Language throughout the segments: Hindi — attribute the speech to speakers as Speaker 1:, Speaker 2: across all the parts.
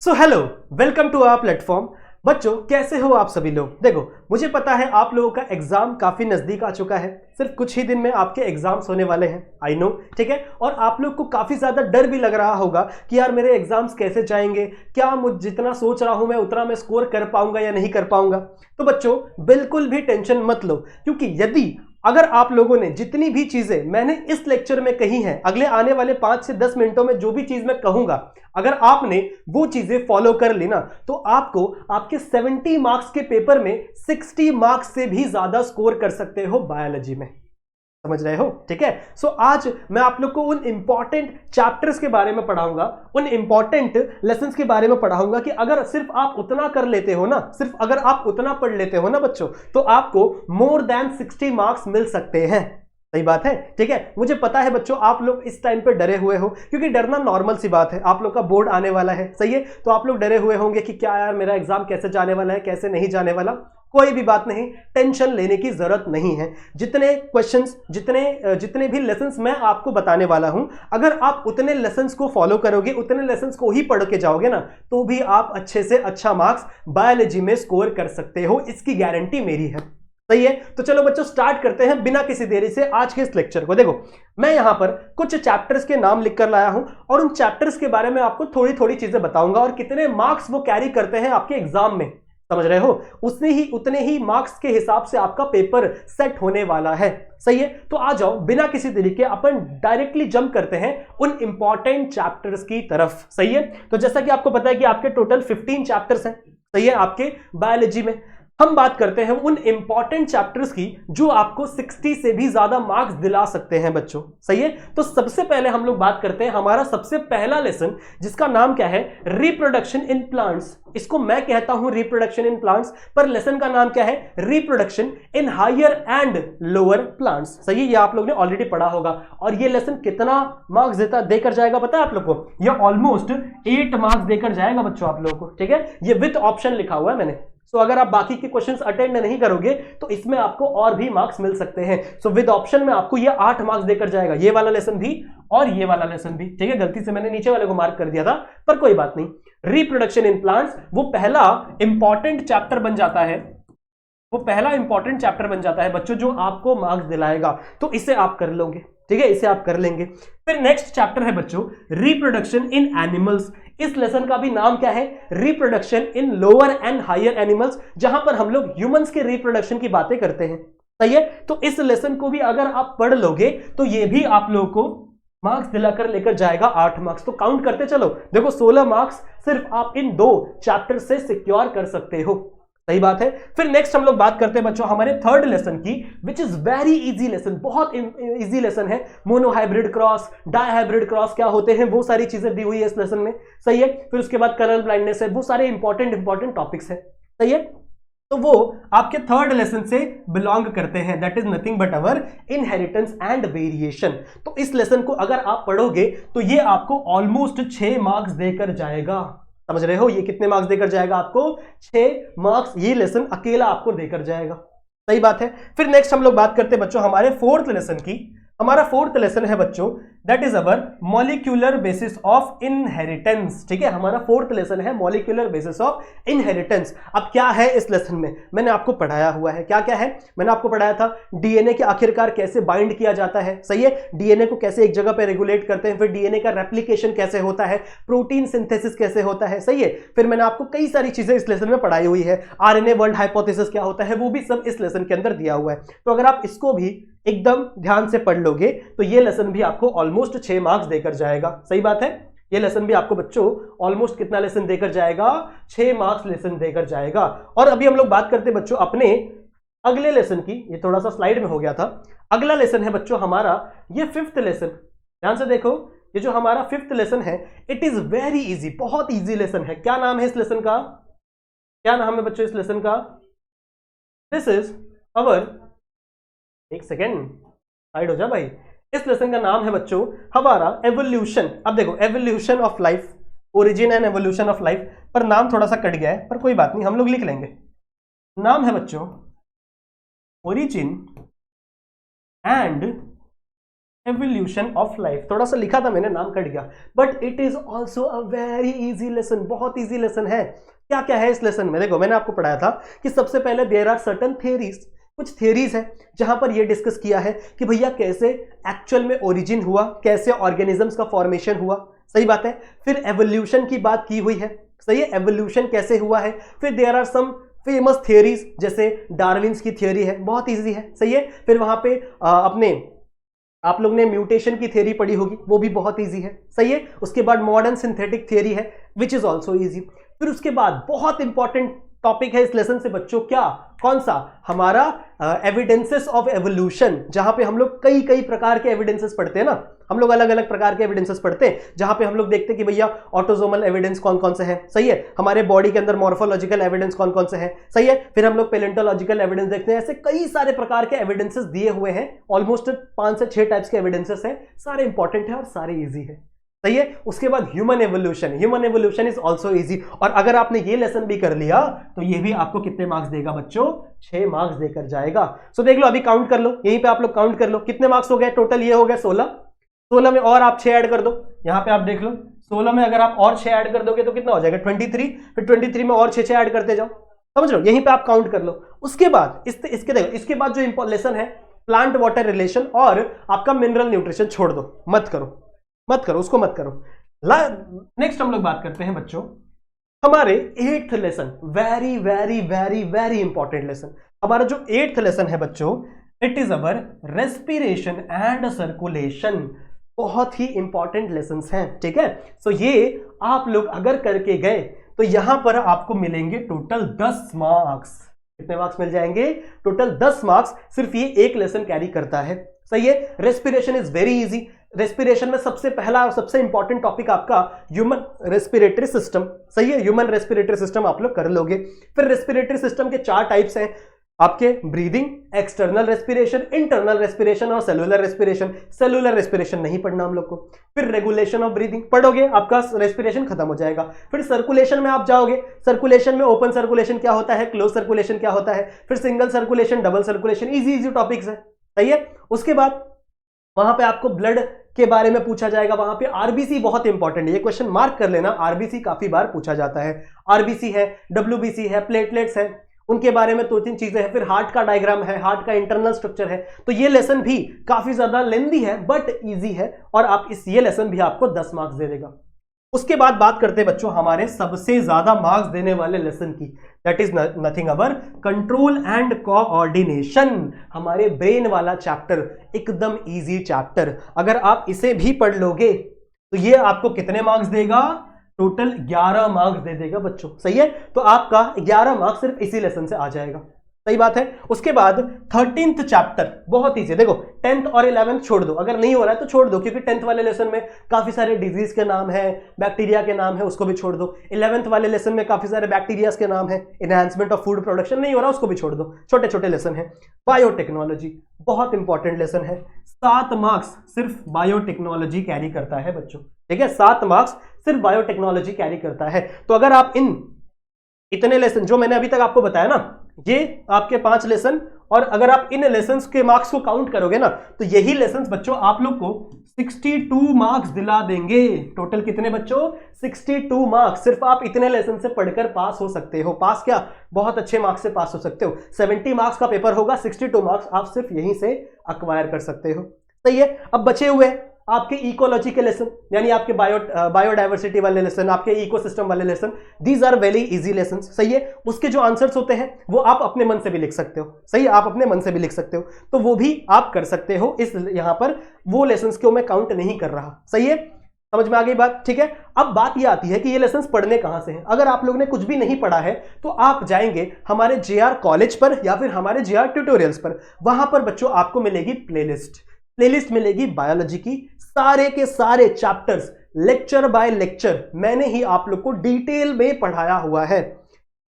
Speaker 1: So hello, welcome to our platform. बच्चों, कैसे हो आप सभी लोग। देखो, मुझे पता है आप लोगों का एग्जाम काफी नजदीक आ चुका है। सिर्फ कुछ ही दिन में आपके एग्जाम्स होने वाले हैं, आई नो, ठीक है। और आप लोग को काफी ज्यादा डर भी लग रहा होगा कि यार मेरे एग्जाम्स कैसे जाएंगे, क्या मुझे जितना सोच रहा हूं मैं उतना मैं स्कोर कर पाऊंगा या नहीं कर पाऊंगा। तो बच्चों, बिल्कुल भी टेंशन मत लो, क्योंकि यदि अगर आप लोगों ने जितनी भी चीजें मैंने इस लेक्चर में कही हैं, अगले आने वाले 5 से 10 मिनटों में जो भी चीज मैं कहूंगा, अगर आपने वो चीजें फॉलो कर ली ना, तो आपको आपके 70 मार्क्स के पेपर में 60 मार्क्स से भी ज्यादा स्कोर कर सकते हो बायोलॉजी में। समझ रहे हो, ठीक है। सो आज मैं आप लोग को उन इंपॉर्टेंट चैप्टर्स के बारे में पढ़ाऊंगा, उन इंपॉर्टेंट लेसन्स के बारे में पढ़ाऊंगा कि अगर सिर्फ आप उतना कर लेते हो ना, सिर्फ अगर आप उतना पढ़ लेते हो ना बच्चों, तो आपको मोर देन 60 मार्क्स मिल सकते हैं। सही बात है, ठीक है। मुझे पता है बच्चों, आप लोग इस टाइम पे डरे हुए हो, क्योंकि डरना नॉर्मल सी बात है। आप लोग का बोर्ड आने वाला है, सही है, तो आप लोग डरे हुए होंगे कि क्या यार मेरा एग्जाम कैसे जाने वाला है, कैसे नहीं जाने वाला। कोई भी बात नहीं, टेंशन लेने की जरूरत नहीं है। जितने क्वेश्चंस, जितने भी लेसन्स मैं आपको बताने वाला हूं, अगर आप उतने लेसन्स को फॉलो करोगे, उतने लेसन्स को ही पढ़ के जाओगे ना, तो भी आप अच्छे से अच्छा मार्क्स बायोलॉजी में स्कोर कर सकते हो। इसकी गारंटी मेरी है, सही है। तो चलो बच्चों, स्टार्ट करते हैं बिना किसी देरी से आज के इस लेक्चर को। देखो, मैं यहां पर कुछ चैप्टर्स के नाम लिख कर लाया हूं और उन चैप्टर्स के बारे में आपको थोड़ी थोड़ी चीजें बताऊंगा और कितने मार्क्स वो कैरी करते हैं आपके एग्जाम में। समझ रहे हो, उतने ही मार्क्स के हिसाब से आपका पेपर सेट होने वाला है, सही है। तो आ जाओ, बिना किसी तरीके अपन डायरेक्टली जंप करते हैं उन इंपॉर्टेंट चैप्टर्स की तरफ, सही है। तो जैसा कि आपको पता है कि आपके टोटल 15 चैप्टर्स हैं, सही है, आपके बायोलॉजी में। हम बात करते हैं उन इंपॉर्टेंट चैप्टर्स की जो आपको 60 से भी ज्यादा मार्क्स दिला सकते हैं बच्चों, सही है। तो सबसे पहले हम लोग बात करते हैं हमारा सबसे पहला लेसन, जिसका नाम क्या है, रिप्रोडक्शन इन प्लांट्स। इसको मैं कहता हूं रिप्रोडक्शन इन प्लांट्स, पर लेसन का नाम क्या है, reproduction in higher and lower plants. सही है, ये आप लोग ने ऑलरेडी पढ़ा होगा। और ये लेसन कितना मार्क्स देकर जाएगा पता है आप लोग को, ये ऑलमोस्ट 8 मार्क्स देकर जाएगा बच्चों आप लोगों को, ठीक है। ये विद ऑप्शन लिखा हुआ है मैंने। सो अगर आप बाकी के क्वेश्चंस अटेंड नहीं करोगे तो इसमें आपको और भी मार्क्स मिल सकते हैं। सो विद ऑप्शन में आपको ये 8 मार्क्स देकर जाएगा, ये वाला लेसन भी और ये वाला लेसन भी, ठीक है। गलती से मैंने नीचे वाले को मार्क कर दिया था, पर कोई बात नहीं। रिप्रोडक्शन इन प्लांट्स वो पहला इंपॉर्टेंट चैप्टर बन जाता है, वो पहला इंपॉर्टेंट चैप्टर बन जाता है बच्चों, जो आपको मार्क्स दिलाएगा। तो इसे आप कर लोगे, ठीक है, इसे आप कर लेंगे। फिर नेक्स्ट चैप्टर है बच्चों, रिप्रोडक्शन इन एनिमल्स। इस लेसन का भी नाम क्या है, reproduction in lower and higher animals, जहां पर हम लोग ह्यूमंस के रिप्रोडक्शन की बातें करते हैं, सही है। तो इस लेसन को भी अगर आप पढ़ लोगे तो ये भी आप लोगों को मार्क्स दिलाकर लेकर जाएगा 8 मार्क्स। तो काउंट करते चलो, देखो 16 मार्क्स सिर्फ आप इन 2 चैप्टर से सिक्योर कर सकते हो, सही बात है। फिर नेक्स्ट हम लोग बात करते हैं बच्चों हमारे थर्ड लेसन की, which is very easy lesson, बहुत इजी लेसन है। मोनोहाइब्रिड क्रॉस, डायहाइब्रिड क्रॉस क्या होते हैं, वो सारी चीजें दी हुई है इस लेसन में, सही है। फिर उसके बाद कलर ब्लाइंडनेस है, वो सारे इंपॉर्टेंट टॉपिक्स है, सही है। तो वो आपके थर्ड लेसन से बिलोंग करते हैं, that is nothing but our inheritance and variation. तो इस लेसन को अगर आप पढ़ोगे तो ये आपको ऑलमोस्ट 6 मार्क्स देकर जाएगा। समझ रहे हो, ये कितने मार्क्स देकर जाएगा आपको, 6 मार्क्स ये लेसन अकेला आपको देकर जाएगा, सही बात है। फिर नेक्स्ट हम लोग बात करते हैं बच्चों हमारे फोर्थ लेसन की। हमारा फोर्थ लेसन है बच्चों, that is our molecular basis of inheritance, ठीक है। हमारा फोर्थ लेसन है मॉलिक्यूलर बेसिस ऑफ इनहेरिटेंस। अब क्या है इस लेसन में, मैंने आपको पढ़ाया हुआ है, क्या क्या है, मैंने आपको पढ़ाया था डीएनए के आखिरकार कैसे बाइंड किया जाता है, सही है, डीएनए को कैसे एक जगह पे रेगुलेट करते हैं, फिर डीएनए का रेप्लिकेशन कैसे होता है, प्रोटीन सिंथेसिस कैसे होता है, सही है। फिर मैंने आपको कई सारी चीजें इस लेसन में पढ़ाई हुई है, आरएनए वर्ल्ड हाइपोथेसिस क्या होता है, वो भी सब इस लेसन के अंदर दिया हुआ है। तो अगर आप इसको भी एकदम ध्यान से पढ़ लोगे तो ये लेसन भी आपको ऑलमोस्ट 6 मार्क्स देकर जाएगा, सही बात है। ये लेसन भी आपको बच्चों ऑलमोस्ट कितना लेसन देकर जाएगा, 6 मार्क्स लेसन देकर जाएगा। और अभी हम लोग बात करते हैं बच्चों अपने अगले लेसन की, ये थोड़ा सा स्लाइड में हो गया था। अगला लेसन है बच्चों हमारा ये 5th लेसन, ध्यान से देखो, ये जो हमारा 5th लेसन है, इट इज वेरी इजी, बहुत इजी लेसन है। क्या नाम है इस लेसन का, क्या नाम है बच्चों इस लेसन का, दिस इज अवर, एक सेकेंड साइड हो जा भाई, इस लेसन का नाम है बच्चों हमारा एवोल्यूशन। अब देखो, evolution of life, origin and evolution of life, पर नाम थोड़ा सा कट गया है, पर कोई बात नहीं, हम लोग लिख लेंगे। नाम है बच्चों origin and evolution of life. थोड़ा सा लिखा था मैंने, नाम कट गया, but it is also a very easy lesson, बहुत इजी लेसन है। क्या क्या है इस लेसन में? देखो मैंने आपको पढ़ाया था कि सबसे पहले देयर आर सर्टेन थियरीज, कुछ थियरीज है जहां पर ये डिस्कस किया है कि भैया कैसे एक्चुअल में ओरिजिन हुआ, कैसे ऑर्गेनिजम्स का फॉर्मेशन हुआ, सही बात है। फिर एवोल्यूशन की बात की हुई है, सही है, एवोल्यूशन कैसे हुआ है। फिर there are some famous theories जैसे डार्विन्स की थियरी है, बहुत इजी है, सही है। फिर वहां पे अपने आप लोग ने म्यूटेशन की थ्योरी पढ़ी होगी, वो भी बहुत इजी है, सही है। उसके बाद मॉडर्न सिंथेटिक थ्योरी है विच इज ऑल्सो इजी। फिर उसके बाद बहुत इंपॉर्टेंट टॉपिक है इस लेसन से बच्चों, क्या, कौन सा, हमारा एविडेंसेस ऑफ एवोल्यूशन, जहां पे हम लोग कई कई प्रकार के एविडेंसेस पढ़ते हैं ना, हम लोग अलग अलग प्रकार के एविडेंसेस पढ़ते हैं, जहां पे हम लोग देखते हैं कि भैया ऑटोसोमल एविडेंस कौन कौन से हैं, सही है, हमारे बॉडी के अंदर मॉर्फोलॉजिकल एविडेंस कौन कौन से हैं, सही है। फिर हम लोग पेलेंटोलॉजिकल एविडेंस देखते हैं, ऐसे कई सारे प्रकार के एविडेंसेस दिए हुए हैं, ऑलमोस्ट 5 से 6 टाइप्स के एविडेंसेस हैं, सारे इंपॉर्टेंट है और सारे ईजी है, सही है। उसके बाद human evolution, human evolution is also easy, और अगर आपने ये लेसन भी कर लिया तो ये भी आपको कितने मार्क्स देगा बच्चों? 6 मार्क्स देकर जाएगा। सो देख लो, अभी काउंट कर लो, यहीं पे आप लोग काउंट कर लो कितने मार्क्स हो गए टोटल, ये हो गए 16, 16 में और आप 6 ऐड कर दो, यहां पे आप देख लो 16 में अगर आप और 6 ऐड कर दोगे तो कितना हो जाएगा 23, फिर 23 में और 6 ऐड करते जाओ, समझ लो, यहीं पे आप काउंट कर लो। उसके बाद इसके देखो, इसके बाद जो लेसन है प्लांट वाटर रिलेशन और आपका मिनरल न्यूट्रिशन छोड़ दो, मत करो उसको मत करो। नेक्स्ट हम लोग बात करते हैं बच्चों हमारे 8th lesson, very very very very important lesson. हमारा जो 8th लेसन है बच्चों, it is our respiration and circulation, बहुत ही इंपॉर्टेंट लेसन्स हैं, ठीक है। सो ये आप लोग अगर करके गए तो यहां पर आपको मिलेंगे टोटल 10 मार्क्स। कितने मार्क्स मिल जाएंगे? टोटल 10 मार्क्स सिर्फ ये एक लेसन कैरी करता है, सही है। Respiration is very easy. Respiration में सबसे पहला और सबसे इंपॉर्टेंट टॉपिक आपका ह्यूमन रेस्पिरेटरी सिस्टम, सही है, ह्यूमन रेस्पिरेटरी सिस्टम आप लोग कर लोगे। फिर रेस्पिरेटरी सिस्टम के 4 टाइप्स हैं आपके, breathing, external respiration, internal respiration और सेलुलर रेस्पिरेशन। सेलुलर रेस्पिरेशन नहीं पढ़ना हम लोग को। फिर रेगुलेशन ऑफ ब्रीदिंग पढ़ोगे, आपका रेस्पिरेशन खत्म हो जाएगा। फिर सर्कुलेशन में आप जाओगे, सर्कुलेशन में ओपन सर्कुलेशन क्या होता है, क्लोज सर्कुलेशन क्या होता है, फिर single circulation, double circulation, easy topics है, सही है। उसके बाद वहां पे आपको ब्लड के बारे में पूछा जाएगा, वहां पे आरबीसी बहुत इंपॉर्टेंट है, ये क्वेश्चन मार्क कर लेना, आरबीसी काफी बार पूछा जाता है। आरबीसी है, डब्ल्यूबीसी है, प्लेटलेट्स है, उनके बारे में 2-3 चीजें हैं। फिर हार्ट का डायग्राम है, हार्ट का इंटरनल स्ट्रक्चर है। तो ये लेसन भी काफी ज्यादा लेंदी है बट इजी है, और आप ये लेसन भी आपको 10 मार्क्स दे देगा। उसके बाद बात करते हैं बच्चों हमारे सबसे ज्यादा मार्क्स देने वाले लेसन की, that is nothing our control and coordination, हमारे ब्रेन वाला चैप्टर, एकदम इजी चैप्टर। अगर आप इसे भी पढ़ लोगे तो ये आपको कितने मार्क्स देगा? टोटल 11 मार्क्स दे देगा बच्चों, सही है। तो आपका 11 मार्क्स सिर्फ इसी लेसन से आ जाएगा, सही बात है। उसके बाद 13th चैप्टर बहुत इजी, देखो 10th और 11th छोड़ दो, अगर नहीं हो रहा है तो छोड़ दो, क्योंकि 10th वाले लेसन में काफी सारे डिजीज के नाम है, बैक्टीरिया के नाम है, उसको भी छोड़ दो। 11th वाले लेसन में काफी सारे बैक्टीरिया के नाम है, एनहांसमेंट ऑफ फूड प्रोडक्शन नहीं हो रहा, उसको भी छोड़ दो, छोटे छोटे लेसन है। बायोटेक्नोलॉजी बहुत इंपॉर्टेंट लेसन है, 7 मार्क्स सिर्फ बायोटेक्नोलॉजी कैरी करता है बच्चों, ठीक है, 7 मार्क्स सिर्फ बायोटेक्नोलॉजी कैरी करता है। तो अगर आप इतने लेसन जो मैंने अभी तक आपको बताया ना, ये आपके 5 लेसन, और अगर आप इन लेसन्स के मार्क्स को काउंट करोगे ना तो यही लेसन्स बच्चों आप लोग को 62 मार्क्स दिला देंगे। टोटल कितने बच्चों? 62 मार्क्स। सिर्फ आप इतने लेसन से पढ़कर पास हो सकते हो। पास क्या, बहुत अच्छे मार्क्स से पास हो सकते हो। 70 मार्क्स का पेपर होगा, 62 मार्क्स आप सिर्फ यहीं से अक्वायर कर सकते हो, सही है। अब बचे हुए आपके इकोलॉजी के लेसन, यानी आपके बायोडाइवर्सिटी वाले लेसन, आपके इकोसिस्टम वाले lesson, these are very easy lesson, सही है। उसके जो आंसर्स होते हैं वो आप अपने मन से भी लिख सकते हो, सही है, आप अपने मन से भी लिख सकते हो, तो वो भी आप कर सकते हो। इस यहां पर वो लेसन्स को मैं काउंट नहीं कर रहा, सही है, समझ में आ गई बात, ठीक है। अब बात ये आती है कि ये लेसन्स पढ़ने कहां से हैं। अगर आप लोग ने कुछ भी नहीं पढ़ा है तो आप जाएंगे हमारे जेआर कॉलेज पर या फिर हमारे जेआर ट्यूटोरियल्स पर, वहां पर बच्चों आपको मिलेगी प्लेलिस्ट मिलेगी बायोलॉजी की, सारे के सारे चैप्टर्स लेक्चर बाय लेक्चर मैंने ही आप लोग को डिटेल में पढ़ाया हुआ है।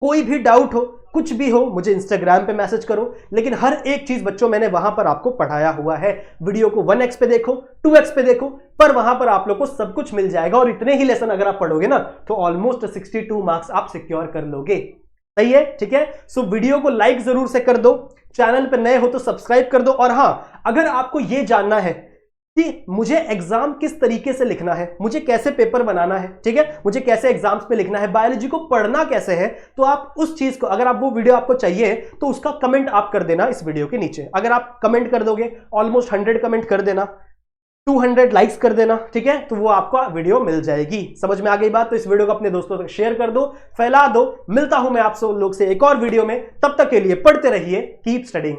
Speaker 1: कोई भी डाउट हो, कुछ भी हो, मुझे इंस्टाग्राम पे मैसेज करो, लेकिन हर एक चीज बच्चों मैंने वहां पर आपको पढ़ाया हुआ है। वीडियो को 1x पे देखो, 2x पे देखो, पर वहां पर आप लोग को सब कुछ मिल जाएगा। और इतने ही लेसन अगर आप पढ़ोगे ना तो ऑलमोस्ट 62 मार्क्स आप सिक्योर कर लोगे, सही है, ठीक है। सो वीडियो को लाइक जरूर से कर दो, चैनल पे नए हो तो सब्सक्राइब कर दो। और हां, अगर आपको यह जानना है कि मुझे एग्जाम किस तरीके से लिखना है, मुझे कैसे पेपर बनाना है, ठीक है, मुझे कैसे एग्जाम्स पे लिखना है, बायोलॉजी को पढ़ना कैसे है, तो आप उस चीज को, अगर आप वो वीडियो आपको चाहिए तो उसका कमेंट आप कर देना इस वीडियो के नीचे। अगर आप कमेंट कर दोगे, ऑलमोस्ट 100 कमेंट कर देना, 200 लाइक्स कर देना, ठीक है, तो वो आपको वीडियो मिल जाएगी। समझ में आ गई बात? तो इस वीडियो को अपने दोस्तों तक शेयर कर दो, फैला दो। मिलता हूं मैं आप सब लोग से एक और वीडियो में, तब तक के लिए पढ़ते रहिए, कीप स्टडीइंग।